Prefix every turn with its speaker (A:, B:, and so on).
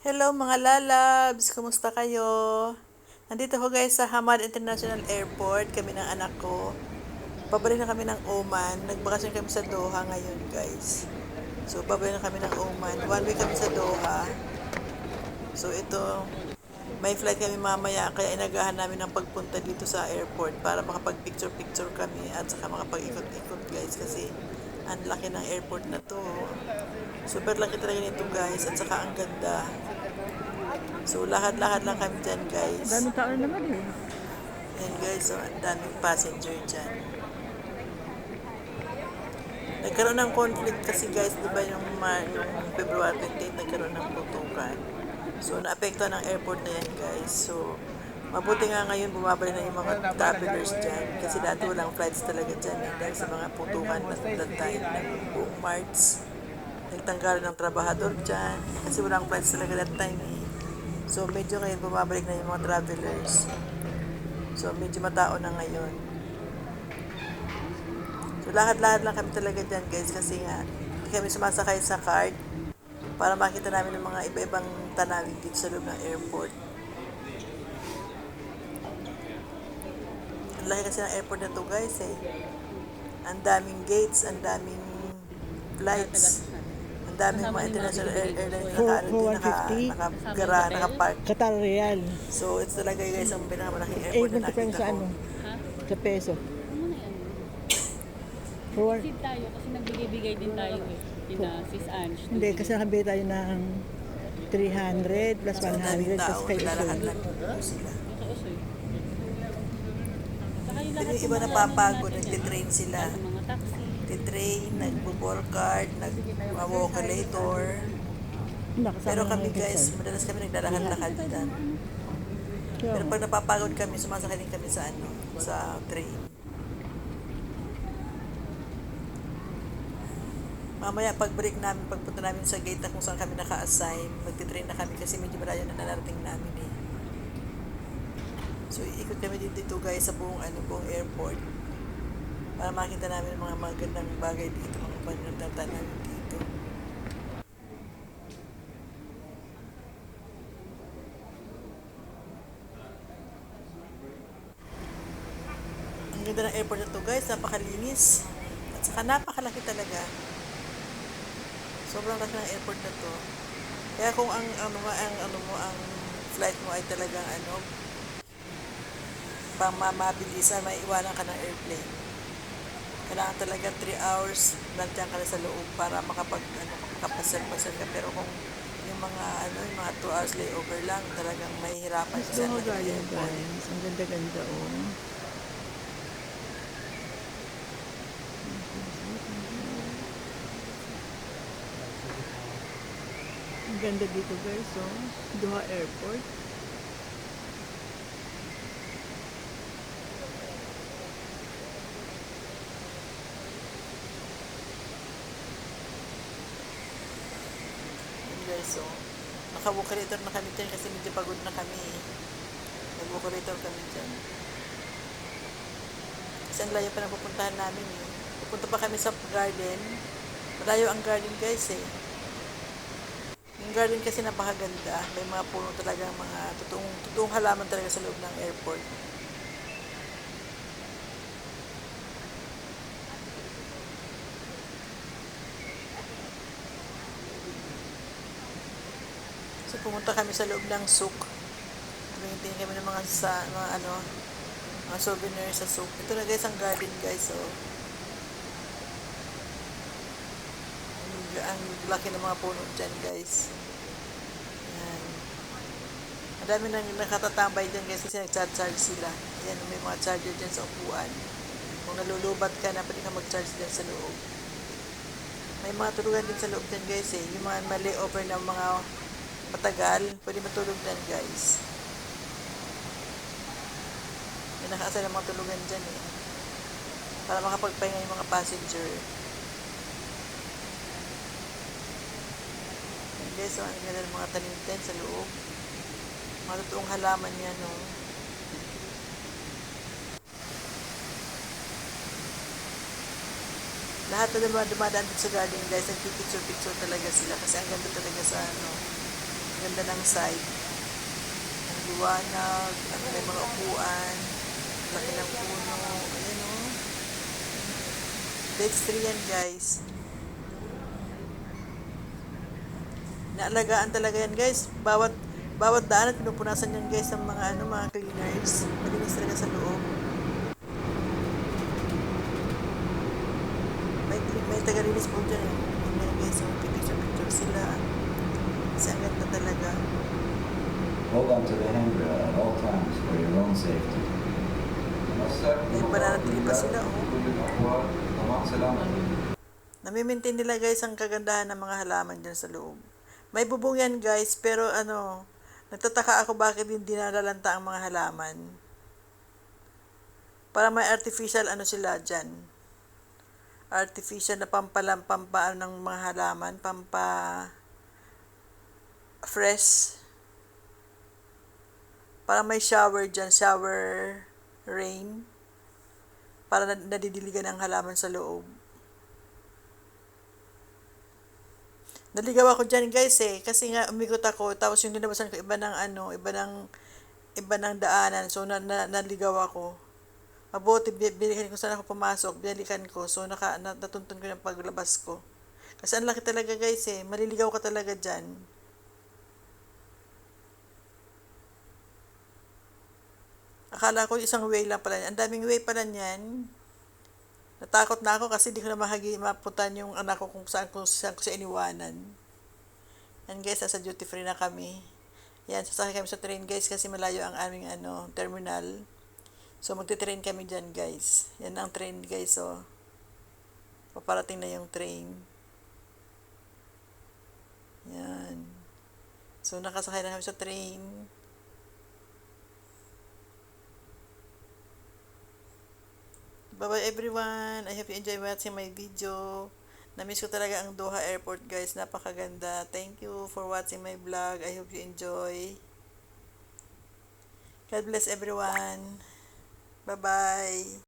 A: Hello mga lalabs! Kumusta kayo? Nandito ko guys sa Hamad International Airport, kami ng anak ko. Pabalik na kami ng Oman. Nagbakasyon kami sa Doha ngayon guys. So pabalik na kami ng Oman. 1 week kami sa Doha. So ito, may flight kami mamaya kaya inagahan namin ang pagpunta dito sa airport para makapag-picture-picture kami at saka makapag-ikot-ikot guys kasi ang laki ng airport na to. Super laki talaga nito guys at saka ang ganda. So, lahat-lahat lang kami dyan, guys.
B: Daming tao na naman eh.
A: Ayan, guys. So, ang daming passenger dyan. Nagkaroon ng conflict kasi, guys, di ba yung February 28, nagkaroon ng putukan. So, naapektuhan ng airport na yan, guys. So, mabuti nga ngayon bumabalik na yung mga travelers dyan. Kasi dati walang flights talaga dyan eh. Dahil sa mga putukan na that time ng buong March. Nagtanggalan ng trabahador dyan. Kasi walang flights talaga that time eh. So, medyo ngayon bumabalik na yung mga travelers. So, medyo matao na ngayon. So, lahat-lahat lang kami talaga dyan, guys. Kasi nga, hindi kami sumasakay sa cart para makita namin ng mga iba-ibang tanawin dito sa loob ng airport. Ang laki kasi ng airport na to, guys, eh. Ang daming gates, ang daming flights. Ang daming mga international airlines nakapark.
B: Qatar Real.
A: So, it's talaga guys ang pinakamalaking
B: Eh,
A: airport na
B: magkapero
A: nakita
B: sa
A: ko.
B: ano? Sa peso. For,
C: Receive tayo kasi nagbigay-bigay din tayo eh. Tina Sis Ange.
B: hindi, kasi nakabili tayo ng 300 plus
A: So, ang daming
B: 100 plus
A: tao,
B: kay
A: naglalakad
B: Usoy.
A: lang po sila.
C: Sa Usoy. Saka yung
A: Pero
C: lahat
A: yung iba
C: ng mga
A: napapagod,
C: natin yan,
A: nagtitrain sila.
C: yung mga taxi.
A: Nagtitrain, nagbo-ball card, nag-walkalator.
B: Nakasama
A: Pero kami
B: ng
A: guys,
B: Quezon.
A: madalas kami naglalakad-lakad din. Pero pag napapagod kami, sumasakay din kami sa sa train. Mamaya pag break namin, pagpunta namin sa gate na kung saan kami naka-assign, magti-train na kami kasi medyo malayo na narating namin eh. So iikot kami dito guys sa buong airport para makita namin ang mga magandang bagay dito, mga magandang tanawin dito. Ang ganda ng airport na to guys, napakalinis. At saka napakalaki talaga. Sobrang laki ng airport na to. Kaya kung ang flight mo ay talagang pang mabilisan, may iwanan ka ng airplane. Kailangan talaga 3 hours nandiyan ka na sa loob para makapasal-pasal ka. Pero kung yung mga 2 hours layover lang, talagang mahihirapan ka sa
B: Doha galing
A: airport.
B: guys. Ang ganda-ganda oh. Ang ganda dito guys oh. Doha Airport.
A: Yun guys, so, naka-walkerator na kami dyan kasi medyo pagod na kami eh. Nag-walkerator kami dyan. Kasi ang layo pa na pupuntahan namin eh. Pupunta pa kami sa garden. Malayo ang garden guys eh. Yung garden kasi napakaganda. May mga puno talaga, mga totoong halaman talaga sa loob ng airport. So pumunta kami sa loob ng souk. Tingin kami ng mga souvenirs sa souk. Ito na guys ang garden guys. So, ang laki ng mga puno dyan guys. Ayan. Madami nang nakatatambay dyan guys kasi nag-charge sila. Ayan, may mga charger dyan sa upuan. Kung nalulubat ka na, pwede ka mag-charge dyan sa loob. May mga tulugan din sa loob dyan guys eh. Yung mga layover ng mga matagal, pwede matulog dyan guys. May nakaasal ng mga tulugan dyan eh. Para makapagpahinga yung mga passenger. Ayan guys, so ang ganda ng mga tanim dyan sa loob. Mga totoong halaman yan, no. Lahat na dumadaan dito sa garden guys, nagpipicture-picture talaga sila kasi ang ganda talaga sa Ganda ng site. Ang liwanag, at may mga upuan, laki ng puno, ayan o. Dexter yan guys. Naalagaan talaga yan guys. Bawat daan at pinupunasan yan guys ng mga cleaners. Malinis talaga sa loob. May taga-release po dyan. Ayan guys, so picture sila. Kasi ang ganda talaga.
D: Hold on to the handrail at all times for your own safety.
A: May bananatili pa sila oh. Nami-maintain nila guys ang kagandahan ng mga halaman dyan sa loob. May bubong yan guys, pero nagtataka ako bakit hindi nalalanta ang mga halaman. Para may artificial sila dyan. Artificial na pampaan ng mga halaman, fresh. Para may shower dyan, shower rain. Para nadidiligan ang halaman sa loob. Naligaw ako dyan guys kasi nga umikot ako, tapos yung linabasan ko iba ng daanan, so naligaw ako. Mabuti, binilikan ko saan ako pumasok, binilikan ko, so natuntun ko yung paglabas ko. Kasi ang laki talaga guys maliligaw ka talaga dyan. Akala ko isang way lang pala, ang daming way pala niyan. Natakot na ako kasi di ko na mapuntan yung anak ko kung saan ko siya iniwanan. Yan guys, nasa duty free na kami. Yan, sasakay kami sa train guys kasi malayo ang aming terminal. So magte-train kami dyan guys. Yan ang train guys oh. Paparating na yung train. Yan. So nakasakay na kami sa train. Bye-bye everyone. I hope you enjoy watching my video. Na-miss ko talaga ang Doha Airport guys. Napakaganda. Thank you for watching my vlog. I hope you enjoy. God bless everyone. Bye-bye.